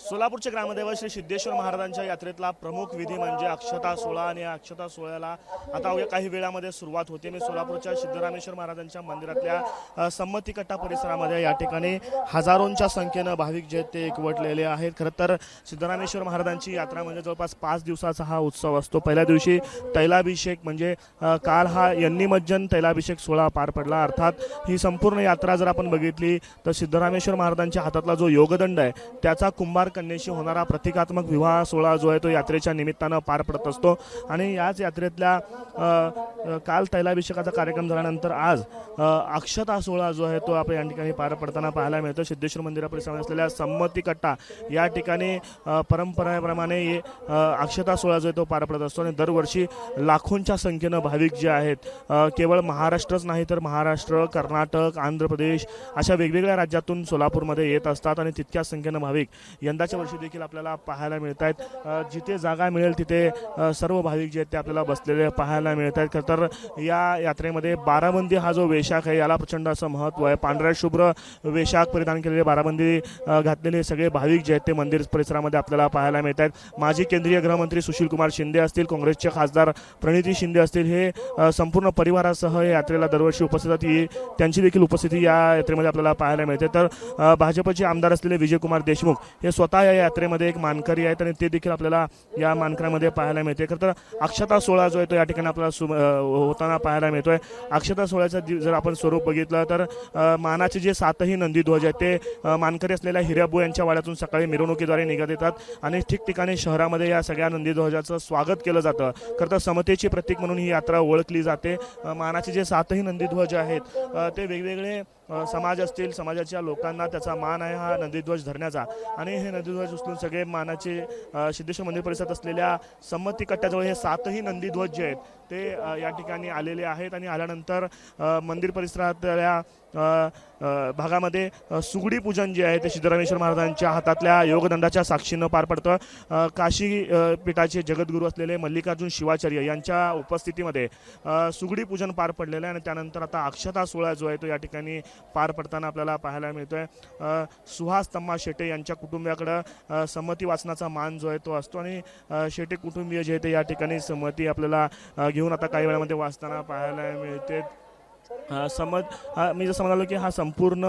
सोलापूरचे ग्रामदैवत श्री सिद्धेश्वर महाराजांच्या यात्रेतला प्रमुख विधी म्हणजे अक्षता सोहळा आणि या अक्षता सोहळ्याला आता अवघ्या काही वेळामध्ये सुरुवात होते। मी सोलापूरच्या सिद्धरामेश्वर महाराजांच्या मंदिरातल्या संमती कट्टा परिसरामध्ये या ठिकाणी हजारोंच्या संख्येने भाविक जे ते एकवटलेले आहेत। खरं तर सिद्धरामेश्वर महाराजांची यात्रा म्हणजे जवळपास 5 दिवसाचा हा उत्सव असतो। पहिल्या दिवशी तैलाभिषेक म्हणजे काल हा यन्निमज्जन तैलाभिषेक सोहळा पार पडला। अर्थात ही संपूर्ण यात्रा जर आपण बघितली तर सिद्धरामेश्वर महाराजांच्या हातातला जो योगदंड आहे त्याचा कुंभार कन्येशी होणारा प्रतिकात्मक विवाह सोहळा जो आहे तो यात्रेच्या निमित्तानं पार पडत असतो। आणि याच यात्रेतल्या काल तैलाभिषेकाचा कार्यक्रम झाल्यानंतर आज अक्षता सोहळा जो आहे तो आपण या ठिकाणी पार पडताना पाहायला मिळतो। सिद्धेश्वर मंदिरा परिसरात असलेल्या संमती कट्टा या ठिकाणी परंपरेप्रमाणे अक्षता सोहळा जो आहे तो पार पडत असतो आणि दरवर्षी लाखोंच्या संख्येनं भाविक जे आहेत केवळ महाराष्ट्रच नाही तर महाराष्ट्र, कर्नाटक, आंध्र प्रदेश अशा वेगवेगळ्या राज्यातून सोलापूरमध्ये येत असतात आणि तितक्याच संख्येनं भाविक यंदाच्या वर्षी देखील आपल्याला पाहायला मिळत आहेत। जिथे जागा मिळेल तिथे सर्व भाविक जे आहेत ते आपल्याला बसलेले पाहायला मिळत आहेत। तर या यात्रेमध्ये बाराबंदी हा जो वेशाख आहे याला प्रचंड असं महत्त्व आहे। पांढऱ्या शुभ्र वेशाख परिधान केलेले बाराबंदी घातलेले सगळे भाविक जे आहेत ते मंदिर परिसरामध्ये आपल्याला पाहायला मिळत आहेत। माजी केंद्रीय गृहमंत्री सुशीलकुमार शिंदे असतील, काँग्रेसचे खासदार प्रणिती शिंदे असतील, हे संपूर्ण परिवारासह यात्रेला दरवर्षी उपस्थित असतात। त्यांची देखील उपस्थिती या यात्रेमध्ये आपल्याला पाहायला मिळते। तर भाजपचे आमदार असलेले विजयकुमार देशमुख हे स्वतः या यात्रेमध्ये एक मानकरी आहेत आणि ते देखील आपल्याला या मानकऱ्यामध्ये पाहायला मिळते। खरं तर अक्षता सोहळा जो आहे तो या ठिकाणी आपल्याला होताना पाहायला मिळतोय। अक्षता सोहळ्याचं जर आपण स्वरूप बघितलं तर मानाचे जे 7ही नंदीध्वज आहेत ते मानकरी असलेल्या हिऱ्याबू यांच्या वाड्यातून सकाळी मिरवणुकीद्वारे निघत येतात आणि ठिकठिकाणी शहरामध्ये या सगळ्या नंदीध्वजाचं स्वागत केलं जातं। खरं तर समतेची प्रतीक म्हणून ही यात्रा ओळखली जाते। मानाचे जे 7ही नंदीध्वज आहेत ते वेगवेगळे समाज असतील, समाजाच्या लोकांना त्याचा मान आहे हा नंदीध्वज धरण्याचा आणि हे नंदीध्वज उचलून सगळे मानाचे सिद्धेश्वर मंदिर परिसरात असलेल्या संमती कट्ट्याजवळ हे 7ही नंदीध्वज जे आहेत ते या ठिकाणी आलेले आहेत आणि आल्यानंतर मंदिर परिसरातल्या भागामध्ये सुगडी पूजन जे आहे ते सिद्धरामेश्वर महाराजांच्या हातातल्या योगदंडाच्या साक्षीनं पार पडतं। काशी पीठाचे जगद्गुरू असलेले मल्लिकार्जुन शिवाचार्य यांच्या उपस्थितीमध्ये सुगडी पूजन पार पडलेलं आहे आणि त्यानंतर आता अक्षता सोहळा जो आहे तो या ठिकाणी पार पडताना आपल्याला पाहायला मिळतोय। सुहास तम्मा शेटे यांच्या कुटुंबियाकडं संमती वाचनाचा मान जो आहे तो असतो आणि शेटे कुटुंबीय जे आहे ते या ठिकाणी संमती आपल्याला घेऊन आता काही वेळामध्ये वाचताना पाहायला मिळते। मी जसं म्हणालो की हा संपूर्ण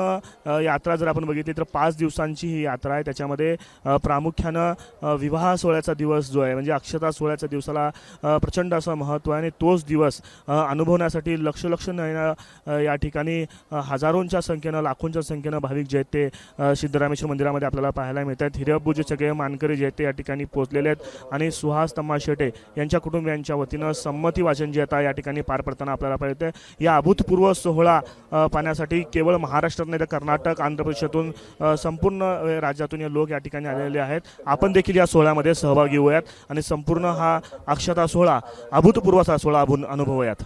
यात्रा जर आपण बघितली तर 5 दिवसांची ही यात्रा आहे। त्याच्यामध्ये प्रामुख्यानं विवाह सोहळ्याचा दिवस जो आहे म्हणजे अक्षता सोहळ्याच्या दिवसाला प्रचंड असं महत्त्व आहे आणि तोच दिवस अनुभवण्यासाठी लक्ष या ठिकाणी हजारोंच्या संख्येनं, लाखोंच्या संख्येनं भाविक जे आहेत ते सिद्धरामेश्वर मंदिरामध्ये आपल्याला पाहायला मिळतात। हिरबूचे सगळे मानकरी जे आहेत ते या ठिकाणी पोहोचलेले आहेत आणि सुहास तम्मा शेटे यांच्या कुटुंबियांच्या वतीनं संमती वाचन जे आता या ठिकाणी पार पडताना आपल्याला पाहिजे। या अभूतपूर्व सोहळा पाहण्यासाठी केवळ महाराष्ट्रात नाही तर कर्नाटक, आंध्र प्रदेशातून संपूर्ण राज्यातून हे लोक या ठिकाणी आलेले आहेत। आपण देखील या सोहळ्यामध्ये सहभागी होऊयात आणि संपूर्ण हा अक्षता सोहळा अभूतपूर्व असा सोहळा अनुभवूयात।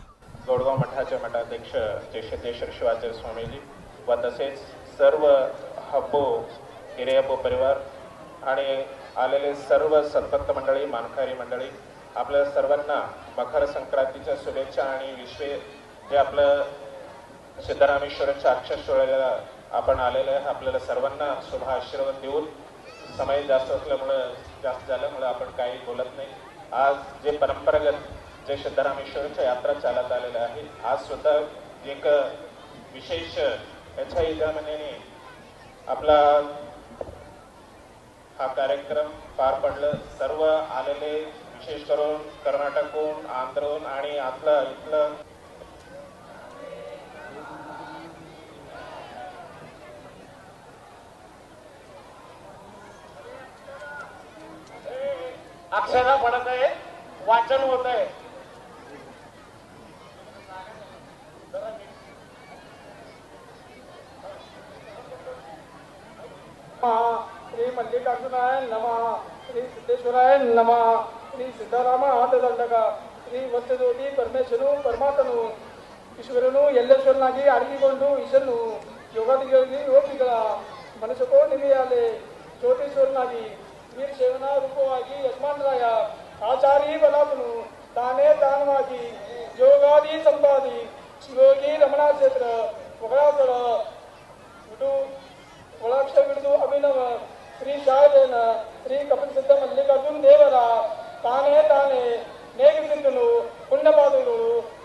गोडगाव मठाचे मठाध्यक्ष जे सिद्धेश्वर शिवाचार्य स्वामीजी व तसेच सर्व हब्बो हिरेहब्बो परिवार आणि आलेले सर्व सत्भक्त मंडळी, मानकरी मंडळी, आपल्या सर्वांना मकर संक्रांतीच्या शुभेच्छा आणि विश्वे जे आपलं सिद्धरामेश्वराच्या अक्षर सोहळ्याला आपण आलेलं आहे आपल्याला सर्वांना शुभ आशीर्वाद देऊन समय जास्त झाल्यामुळे आपण काही बोलत नाही। आज जे परंपरागत जे सिद्धरामेश्वराच्या यात्रा चालत आलेल्या आहे आज सुद्धा एक विशेष याच्या इजामने आपला हा कार्यक्रम पार पडलं। सर्व आलेले विशेष करून कर्नाटकहून, आंध्रहून आणि इथलं अक्षरा पडत आहे, वाचन होत आहे। श्री मल्लिकार्जुनाय नमः, श्री सिद्धेश्वराय नमः, श्री सिद्धाराम आददंडका, श्री वत्सज्योति परमेश्वरू परमात्मनु ಈಶ್ವರನು ಎಲ್ಲೇಶ್ವರನಾಗಿ ಅಡಗಿಕೊಂಡು ಈಶನು ಯೋಗಾದಿಗಳಿಗೆ ಯೋಗಿಗಳ ಮನಸ್ಸುಕೋ ನಿಮಿಯಾಲೆ ಜ್ಯೋತಿಶ್ವರನಾಗಿ ವೀರಶೈವನ ರೂಪವಾಗಿ ಯಜಮಾನರಾಯ ಆಚಾರಿ ಬಲಾತನು ತಾನೇ ತಾನವಾಗಿ ಯೋಗಾದಿ ಸಂಪಾದಿ ಯೋಗಿ ರಮಣ ಕ್ಷೇತ್ರ ಒಳಾಕ್ಷರ ಹಿಡಿದು ಅಭಿನವ ಶ್ರೀ ಶಾರದೇನ ಶ್ರೀ ಕಪಿಸಿದ್ಧ ಮಲ್ಲಿಕಾರ್ಜುನ ದೇವರ ತಾನೇ ತಾನೇ ನೇಗಿಸಿದ್ದನು ಪುಣ್ಯಪಾದಗಳು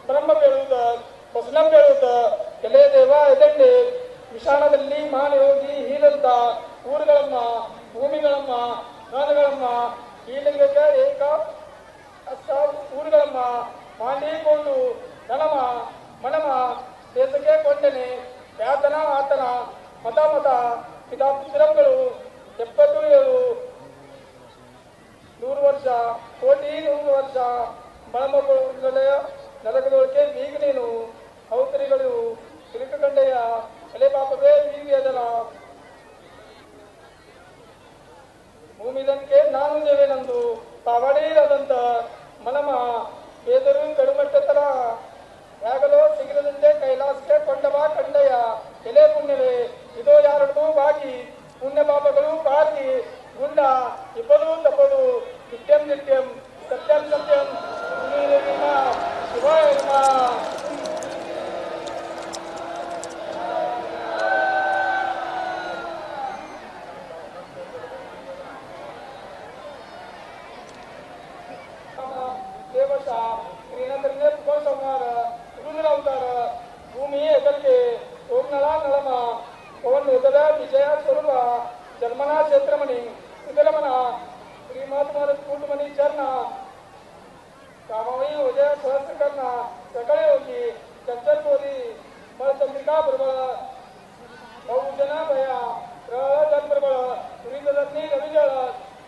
ಬ್ರಹ್ಮ ಬೇಳುವುದ ಬಸನ ಬೇಳುವುದ ಎಲೆ ದೇವ ಎದಂಡೆ ವಿಷಾಣದಲ್ಲಿ ಮಾನಯೋಗಿ ಹೀರಂತ ಊರುಗಳಮ್ಮ ಭೂಮಿಗಳಮ್ಮ ನಾಡುಗಳಮ್ಮ ಹೀಲಿಂಗಕ್ಕೆ ಏಕ ಅಷ್ಟ ಊರುಗಳಮ್ಮ ಮಾಡಿಕೊಂಡು ನನಮ ಮನಮ ದೇಶಕ್ಕೆ ಕೊಂಡನೆ ಯಾತನ ಆತನ ಮತ ಮತ ಪಿತಾಪಿತರಗಳು 77 100 ವರ್ಷ ಕೋಟಿ 100 ವರ್ಷ ಬಳಮಗಳೇ ನರಕದೊಳಗೆ ಬೀಗ ನೀನು ಔತರಿಗಳು ತಿರುಕಂಡೆಯ ಎಲೆ ಪಾಪವೇ ಬೀಗಿಯದನ ಭೂಮಿದನ್ಕೆ ನಾನು ದೇವೇನಂದು ಪಾವಡೀರದಂತ ಮನಮ ಬೇದರು ಕಡುಮಟ್ಟತರ ಯಾಗಲೋ ಸಿಗಿರದಂತೆ ಕೈಲಾಸಕ್ಕೆ ಕೊಂಡವ ಕಂಡಯ ಎಲೆ ಪುಣ್ಯವೇ ಇದೋ ಯಾರಡು ಬಾಗಿ ಪುಣ್ಯ ಪಾಪಗಳು ಬಾಗಿ ಗುಂಡ ಇಬ್ಬರು ತಪ್ಪದು ನಿತ್ಯಂ ನಿತ್ಯಂ ಸತ್ಯಂ ಸತ್ಯಂ ಶಿವಾಯ ದೇವಶ ಶ್ರೀನಂದರೇ ಪುಗಳ ಸಂಹಾರ ರುದ್ರ ಅವತಾರ ಭೂಮಿ ಎದರಿಗೆ ಓಂನಳ ನಳಮ ಪವನ್ ಉದರ ವಿಜಯ ಸ್ವರೂಪ ಜನ್ಮನ ಕ್ಷೇತ್ರಮಣಿ ಸುಂದರಮನ ಶ್ರೀಮಾತ್ಮರ ಕೂಟಮಣಿ ಚರ್ಣ ಕಾಮವೈ ಉದಯ ಸಹಸ್ರಕರ್ಣ ಸಕಳೆ ಹೋಗಿ ಚಂಚಲ್ ಗೋರಿ ಚಂದ್ರಿಕಾ ಪ್ರಬಲ ಬಹುಜನ ಭಯ ಪ್ರಬಲ ಸುರೀಂದ್ರರತ್ನಿ ರವಿಜಳ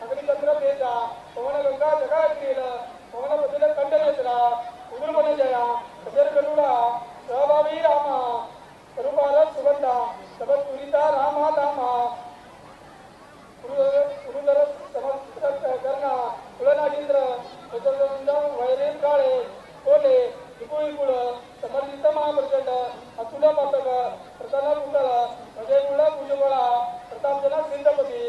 ಅಗ್ನಿಚಂದ್ರ ತೇಜ ಪವನ ಗಂಗಾ ಜಗಾಗ್ರೀಲ ಪವನ ಬದಿಲ ಕಂಡನೇಶ್ವರ ಉದುರುಬನ ಜಯ ಕಜರ ಗರುಡ ಸಹಭಾವಿ ರಾಮ ಕರುಪಾಲ ಸುಗಂಧ ಸಬತ್ ತುರಿತ ರಾಮ ಧಾಮ ಉರುದರ ಸಮಸ್ತ ಕರ್ಣ ಕುಲನಾಗೇಂದ್ರ ವೈರೇ ಕಾಳೆ ಕೋಲೆ ಇಗುಳ ಸಮರ್ಜಿತ ಮಹಾಪ್ರಚಂಡ ಅತುಲ ಮಾತಕ ಪ್ರಧಾನ ಕುಂಡಲ ಅಜಯಗುಳ ಕುಜಗಳ ಪ್ರತಾಪಜನ ಸಿಂಧಪತಿ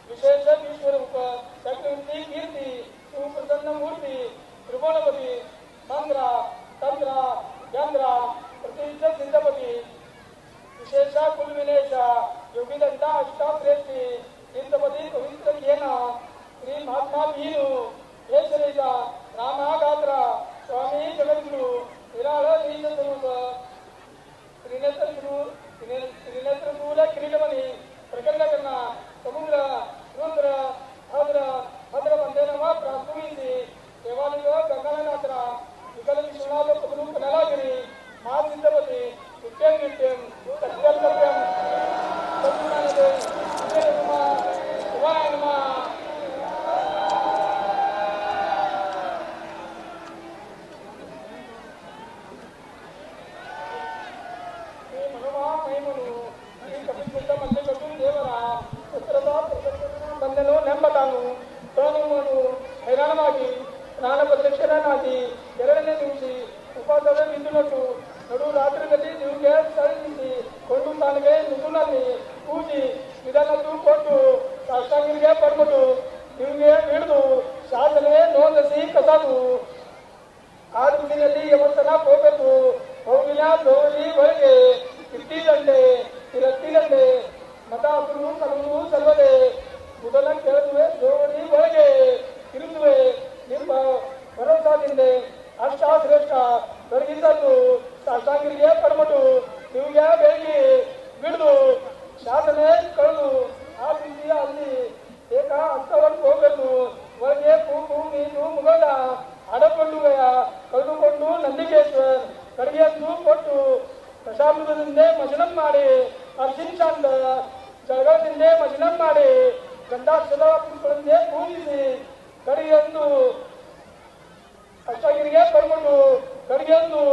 ವಿಶೇಷ ವಿಶ್ವರೂಪ ಚಕ್ರವರ್ತಿ ಕೀರ್ತಿ ಸುಪ್ರಸನ್ನ ಮೂರ್ತಿ ತ್ರಿಭುವನಪತಿ ಮಂದ್ರ ತಂದ್ರ ಯಂದ್ರ ಪ್ರತಿಷ್ಠ ಸಿಂಧಪತಿ ವಿಶೇಷ ಕುಲವಿನೇಶ ಯೋಗಿದಂತ ಅಷ್ಟಾಶ್ರೇಷ್ಠಿ ಸಿಂಧಪತಿ ಪವಿತ್ರ ಕೇನ ಶ್ರೀ ಮಹಾತ್ಮ ಭೀನು ಹೇಶರೇಜ ರಾಮಗಾತ್ರ ಸ್ವಾಮಿ ಜಗದ್ಗುರು ವಿರಾಳ ಶ್ರೀನ ಸ್ವರೂಪ ತ್ರಿನೇತ್ರ ಮೂಲ ಕಿರೀಟಮಣಿ ಪ್ರಕರಣಕರ್ಣ ಸಮುದ್ರ ರುದ್ರ ಭದ್ರ ಭದ್ರ ಬಂದೇನವ ಪ್ರಾರ್ಥಮಿಸಿ ದೇವಾಲಯ ಗಂಗಾನಾಥರ ವಿಕಲ ವಿಶ್ವನಾಥ ಪದರು ಕನಲಾಗಿರಿ ಮಹಾಸಿದ್ಧಪತಿ ನಿತ್ಯಂ ನಿತ್ಯಂ ಸತ್ಯಂ ಸತ್ಯಂ ಸತ್ಯನಾನಂದೇ ಶಿವಾಯ ನಮಃ ಬಂದನು ನೆಂಬತಾನು ಸೋಮನು ಹೈರಾಣವಾಗಿ ಸ್ನಾನ ಪ್ರದಕ್ಷಿಣನಾಗಿ ಎರಡನೇ ದಿವಸ ಉಪವಾಸವೇ ಬಿಂದುನಟ್ಟು ನಡು ರಾತ್ರಿಯಲ್ಲಿ ನಿಮಗೆ ಸರಿಸಿ ಕೊಂಡು ತಾನಿಗೆ ನುಸುನಲ್ಲಿ ಪೂಜಿ ಇದನ್ನದ್ದು ಕೊಟ್ಟು ಸಾಷ್ಟಾಂಗರಿಗೆ ಪಡ್ಬಿಟ್ಟು ನಿಮಗೆ ಹಿಡಿದು ಶಾಸನೆ ನೋಂದಿಸಿ ಕಸಾದು ಆ ದಿನದಲ್ಲಿ ಯಾವತ್ತನ ಹೋಗಬೇಕು ಹೋಗಿನ ದೋರಿ ಒಳಗೆ ಕಿಟ್ಟಿದಂಡೆ ತಿರತ್ತಿದಂಡೆ ಮತ ಹಸಿರು ಕಲವು ಸಲ್ವದೆ ಮೊದಲ ಕೇಳುವೆ ಜೋಡಿ ಒಳಗೆ ತಿರುಗುವೆ ನಿಮ್ಮ ಭರವಸಾದಿಂದೆ ಅಷ್ಟಾಶ್ರೇಷ್ಠ ದೊರಕಿದ್ದದ್ದು ಸಾಷ್ಟಾಂಗರಿಗೆ ಪಡ್ಬಿಟ್ಟು ನಿಮಗೆ ಬೆಳಗ್ಗೆ ಬಿಡಿದು ಶಾಸನೆ ಕಳೆದು ಆ ರೀತಿಯ ಅಲ್ಲಿ ಏಕ ಹಸ್ತವನ್ನು ಹೋಗಬೇಕು ಒಳಗೆ ಕೂಗು ಮೀನು ಮುಗದ ಅಡಕೊಂಡುವೆಯ ಕಳೆದುಕೊಂಡು ನಂದಿಕೇಶ್ವರ್ ಕಡೆಯನ್ನು ಕೊಟ್ಟು ಪ್ರಶಾಂತದಿಂದ ಮಜನಂ ಮಾಡಿ ಅರ್ಜಿಂಚಾಂದ ಜಳಗದಿಂದ ಮಜನಂ ಮಾಡಿ ಗಂಧಾಕ್ಷರ ಪುಷ್ಪಗಳನ್ನೇ ಪೂಜಿಸಿ ಕಡೆಯನ್ನು ಅಷ್ಟಗಿರಿಗೆ ಕಳ್ಕೊಂಡು ಕಡೆಯನ್ನು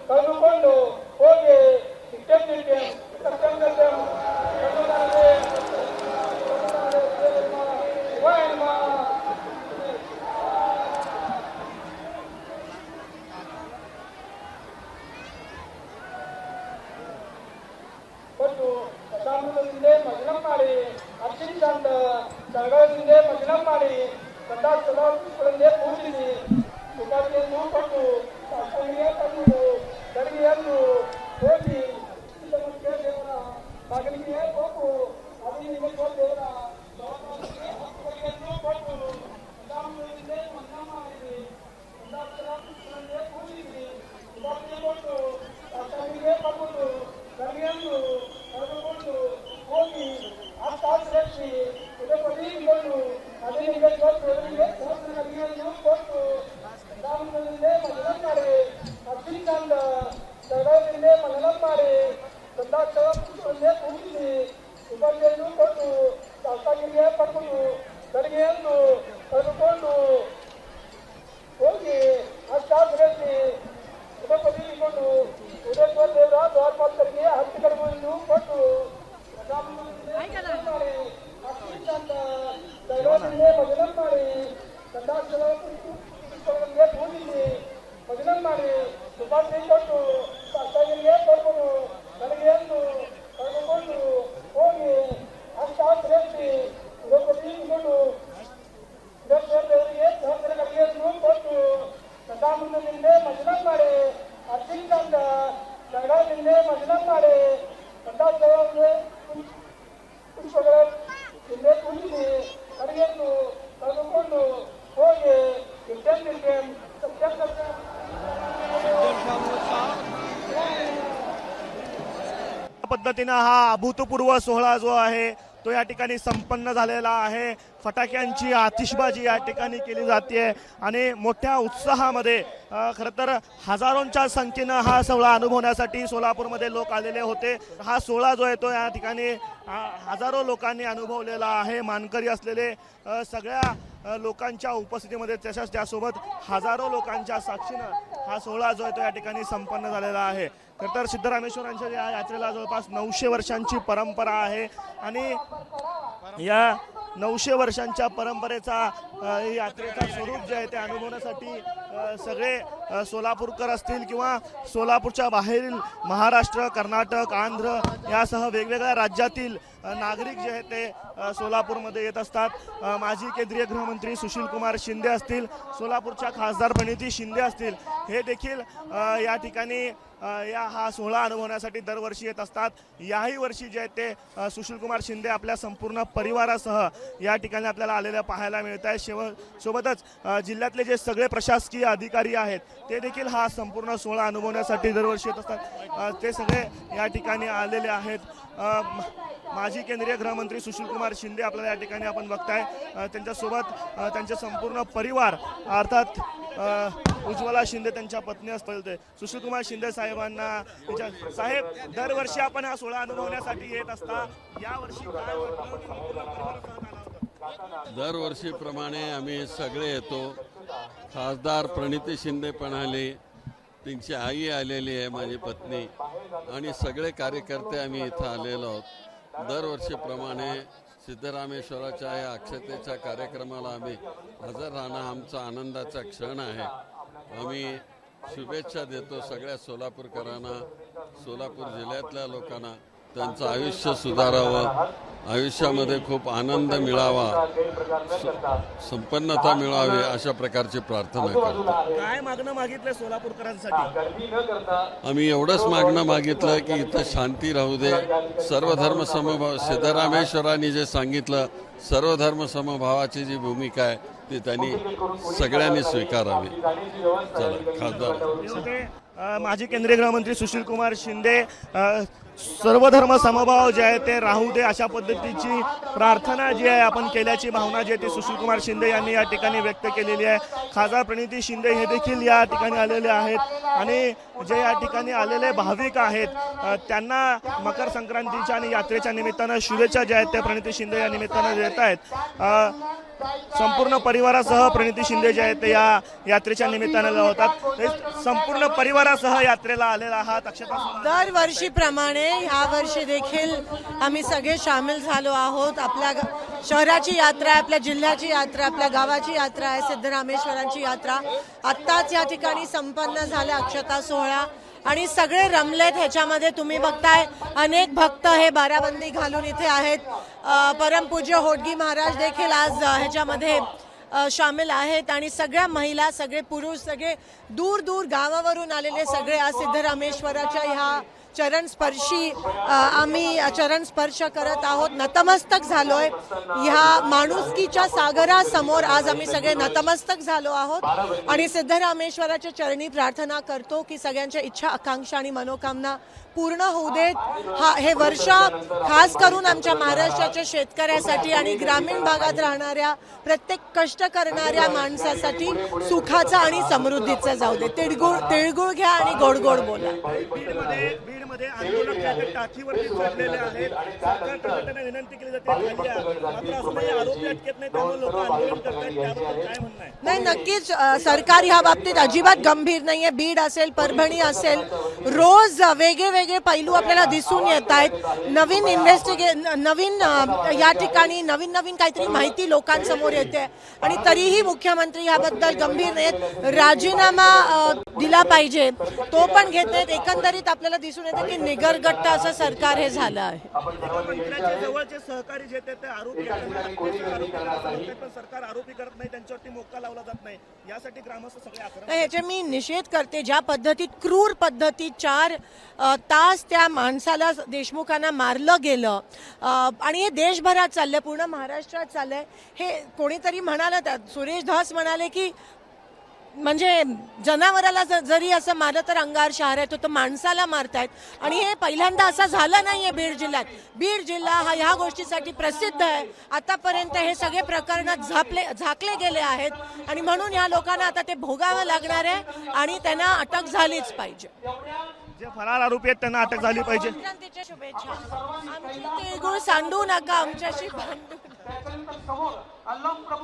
ಕಳೆದುಕೊಂಡು ಹೋಗಿ ನಿತ್ಯಂ ನಿತ್ಯಂ ಸತ್ಯಂ ಸತ್ಯಂ ಶಿವಾಯ ನಮಃ ಕೊಟ್ಟು ಪ್ರಶಾಂತದಿಂದ ಮಜನಂ ಮಾಡಿ ಅರ್ಚಿಂಚಾಂತ ಜಳಗದಿಂದ ಮಜನಂ ಮಾಡಿ ಗಂಧಾಕ್ಷರ ಪುಷ್ಪಗಳನ್ನೇ ಪೂಜಿಸಿ ಉಪಾಧಿಯನ್ನು ಕೊಟ್ಟು ಅಷ್ಟಗಿರಿಗೆ ತಂದು ಕಡೆಯನ್ನು ಹೋಗಿ ದೇವರ ಬಾಗಿಲಿಗೆ ಹೋಗು ಅದು ನಿಮಗೆ ದೇವರ पद्धतीनं हा अभूतपूर्व सोहळा जो आहे तो या ठिकाणी संपन्न झालेला आहे। फटाक्यांची आतिषबाजी या ठिकाणी केली जाते आणि मोठ्या उत्साहामध्ये खरं तर हजारोंच्या संख्येनं हा सोहळा अनुभवण्यासाठी सोलापूरमध्ये लोक आलेले होते। हा सोहळा जो आहे तो या ठिकाणी हजारो लोकांनी अनुभवलेला आहे। मानकरी असलेले सगळ्या लोकांच्या उपस्थितीमध्ये तशाच त्यासोबत हजारो लोकांच्या साक्षीनं हा सोहळा जो आहे तो या ठिकाणी संपन्न झालेला आहे। खरं तर सिद्धरामेश्वरांच्या या यात्रेला जवळपास 900 वर्षांची परंपरा आहे आणि या 900 वर्षांच्या परंपरेचा यात्रेचा स्वरूप जे आहे ते अनुभवण्यासाठी सगळे सोलापूरकर असतील किंवा सोलापूरच्या बाहेरील महाराष्ट्र, कर्नाटक, आंध्र यासह वेगवेगळ्या राज्यातील नागरिक जे आहेत ते सोलापूरमध्ये येत असतात। माजी केंद्रीय गृहमंत्री सुशील कुमार शिंदे असतील, सोलापूरच्या खासदार प्रणिती शिंदे असतील, हे देखील या ठिकाणी हा सोहळा अनुभवण्यासाठी दरवर्षी येत असतात। याही वर्षी जे आहेत ते सुशील कुमार शिंदे आपल्या संपूर्ण परिवारासह या ठिकाणी आपल्याला आलेल्या पाहायला मिळत आहे। सोबतच जिल्ह्यातले जे सगळे प्रशासकीय अधिकारी आहेत ते देखील हा संपूर्ण सोहळा अनुभवण्यासाठी दरवर्षी येत असतात। ते सगळे या ठिकाणी आलेले आहेत। माजी केंद्रीय गृहमंत्री सुशील कुमार शिंदे आपल्याला या ठिकाणी आपण बघताय, त्यांच्यासोबत त्यांचे संपूर्ण परिवार अर्थात उज्ज्वला शिंदे त्यांच्या पत्नी असतील ते सुशील कुमार शिंदे साहेबांना साहेब दरवर्षी आपण हा सोहळा अनुभवण्यासाठी येत असता, यावर्षी काय दरवर्षीप्रमाणे आम्ही सगळे येतो। खासदार प्रणिती शिंदे पण आले, त्यांची आई आलेली आहे, माझी पत्नी आणि सगळे कार्यकर्ते आम्ही इथं आलेलो आहोत। दरवर्षीप्रमाणे सिद्धरामेश्वराच्या या अक्षतेच्या कार्यक्रमाला आम्ही हजर राहणं आमचा आनंदाचा क्षण आहे। आम्ही शुभेच्छा देतो सगळ्या सोलापूरकरांना, सोलापूर जिल्ह्यातल्या लोकांना, त्यांचं आयुष्य सुधारावं, आयुष्यामध्ये खूप आनंद मिळावा, संपन्नता मिळावी अशा प्रकारची प्रार्थना करतो। काय मागणं मागितलं सोलापूरकरांसाठी? आम्ही एवढंच मागणं मागितलं की इथं शांती राहू दे, सर्वधर्म समभाव, सिद्धरामेश्वरांनी जे सांगितलं सर्वधर्म समभावाची जी भूमिका आहे ती त्यांनी सगळ्यांनी स्वीकारावी। चला खासदार माजी केंद्रीय गृहमंत्री सुशील कुमार शिंदे सर्वधर्म समभाव जे आहे ते राहू दे अशा पद्धतीची प्रार्थना जी आहे आपण केल्याची भावना जी आहे ती सुशील कुमार शिंदे यांनी या ठिकाणी व्यक्त केलेली आहे। खासदार प्रणिती शिंदे हे देखील या ठिकाणी आलेले आहेत आणि जे या ठिकाणी आलेले भाविक आहेत त्यांना मकर संक्रांतीच्या आणि यात्रेच्या निमित्तानं शुभेच्छा ज्या आहेत त्या प्रणिती शिंदे या निमित्तानं देत आहेत। संपूर्ण परिवारासह प्रणिती शिंदे जे आहेत या यात्रेच्या निमित्तानं होतात, संपूर्ण परिवारासह यात्रेला आलेला आहात। अक्षता, दरवर्षीप्रमाणे ह्या वर्षी देखील आम्ही सगळे सामील झालो आहोत। आपल्या शहराची यात्रा आहे, आपल्या जिल्ह्याची यात्रा, आपल्या गावाची यात्रा आहे, सिद्धरामेश्वरांची यात्रा आत्ताच या ठिकाणी संपन्न झाल्या अक्षता सोहळा आणि सगळे रमलेत। ह्याच्यामध्ये तुम्ही बघताय अनेक भक्त हे बाराबंदी घालून इथे आहेत। परमपूज्य होडगी महाराज देखील आज ह्याच्यामध्ये शामिल आहेत आणि सगळ्या महिला, सगळे पुरुष, सगळे दूर दूर गावावरून आलेले सगळे आज सिद्धरामेश्वराच्या ह्या चरणस्पर्शी आम्ही चरणस्पर्श करत आहोत, नतमस्तक झालोय. ह्या माणुसकीच्या सागरासमोर आज आम्ही सगळे नतमस्तक झालो आहोत आणि सिद्धरामेश्वराच्या चरणी प्रार्थना करतो की सगळ्यांच्या इच्छा, आकांक्षा आणि मनोकामना पूर्ण होऊ देत. हे वर्ष खास करून आमच्या महाराष्ट्राच्या शेतकऱ्यासाठी आणि ग्रामीण भागात राहणाऱ्या प्रत्येक कष्ट करणाऱ्या माणसासाठी सुखाचा आणि समृद्धीचा जाऊ दे. तिळगुळ घ्या आणि गोड गोड बोला. बीडमध्ये आंदोलक जे टाकीवरती चढलेले आहेत, सरकारकडे विनंती केली जाते खाली या. मात्र अजूनही आरोपी अटकेत नाही, त्यामुळे लोक आंदोलन करतात. त्याबद्दल काय म्हणणं आहे? नाही, नक्कीच सरकार ह्या बाबतीत अजिबात गंभीर नाहीये. बीड असेल, परभणी असेल, रोज वेगळे पैलू आपल्याला दिसून येत आहेत. नवीन नवीन या ठिकाणी नवीन काहीतरी माहिती लोकांसमोर येते आणि तरीही मुख्यमंत्री याबद्दल गंभीर नाहीत. राजीनामा दिला पाहिजे तो पण घेत नाहीत. एकंदरीत आपल्याला दिसून येतं की निगरगट्ट असं सरकार हे झालं आहे. मंत्र्याच्या जवळचे सहकारी जे ते आरोपी आहेत, पण सरकार आरोपी करत नाही, त्यांच्यावरती मोक्का लावला जात नाही. यासाठी ग्रामस्थ सगळे आक्रमक. ह्याचे मी निषेध करते. ज्या पद्धतीत क्रूर पद्धतीत 4 तास त्या माणसाला, देशमुखांना मारलं गेलं आणि हे देशभरात चाललंय, पूर्ण महाराष्ट्रात चाललंय. हे कोणीतरी म्हणालं, त्यात सुरेश धस म्हणाले की म्हणजे जनावराला जरी असं मारलं तर अंगार शहर आहे, तो माणसाला मारतायत. आणि हे पहिल्यांदा असं झालं नाहीये बीड जिल्ह्यात. बीड जिल्हा हा ह्या गोष्टीसाठी प्रसिद्ध आहे. आतापर्यंत हे सगळे प्रकरण झाकले गेले आहेत आणि म्हणून ह्या लोकांना आता ते भोगावं लागणार आहे आणि त्यांना अटक झालीच पाहिजे. जे फरार आरोपी आहेत त्यांना अटक झाली पाहिजे. संक्रांतीच्या शुभेच्छा. आमची तिळगुळ सांडू नका, आमच्याशी भांडू नका.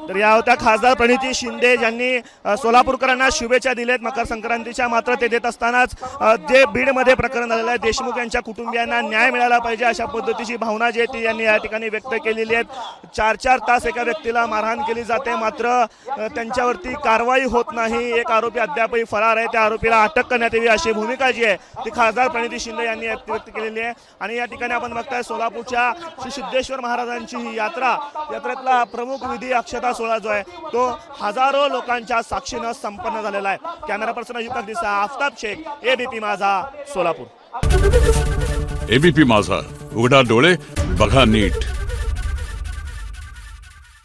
तर या होत्या खासदार प्रणिती शिंदे, ज्यांनी सोलापूरकरांना शुभेच्छा दिल्यात मकर संक्रांतीच्या. मात्र ते देत असतानाच जे बीडमध्ये प्रकरण झालेलं आहे, देशमुख यांच्या कुटुंबियांना न्याय मिळाला पाहिजे अशा पद्धतीची भावना जी आहे ती यांनी या ठिकाणी व्यक्त केलेली आहे. 4 तास एका व्यक्तीला मारहाण केली जाते, मात्र त्यांच्यावरती कारवाई होत नाही. एक आरोपी अद्यापही फरार आहे, त्या आरोपीला अटक करण्यात यावी अशी भूमिका जी आहे ती खासदार प्रणिती शिंदे यांनी व्यक्त केलेली आहे. आणि या ठिकाणी आपण बघताय सोलापूरच्या श्री सिद्धेश्वर महाराजांची ही यात्रेतला प्रमुख विधी अक्षता सोहळा जो आहे तो हजारो लोकांच्या साक्षीनं संपन्न झालेला आहे. कॅमेरा पर्सन युवक दिसा, आफताब शेख, एबीपी माझा, सोलापूर. एबीपी माझा, उघडा डोळे बघा नीट.